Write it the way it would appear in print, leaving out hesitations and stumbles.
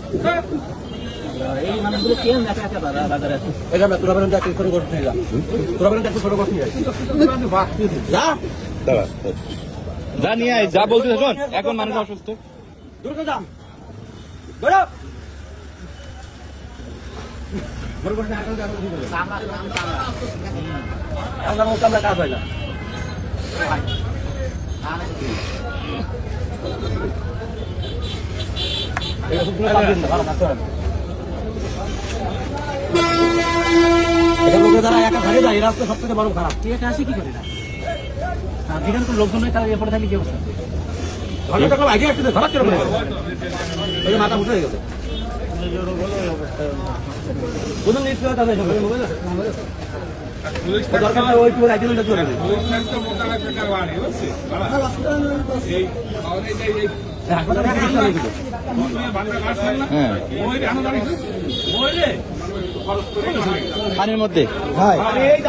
এই মানুষগুলো কেন একা একা বাজারে আছে? এখানে তোরা বলেন একটু ছোট করতে যা, তোরা বলেন একটু ছোট করতে যা, যা নিয়ে আয়, যা বলতে শোন। এখন মানুষ অসুস্থ, দ্রুত যা, বেরো। আমরা কাজ হয় না। এটা লোকে যারা একা থাকে যায় এরা সব থেকে বড় খারাপ। একা আসে কি করে না? যেখানে কোনো লোকজন নেই তারা এরপরে থাকলে কি অবস্থা? ঘন্টা টাকা আগে একটু খারাপ করে বলেছে, ওই মাথা উঠে গেছে। কোন নিশ্চয় তাদের দরকার নাই, ওই পুরো আইডিয়ালটা চলে যাবে। পানির মধ্যে এই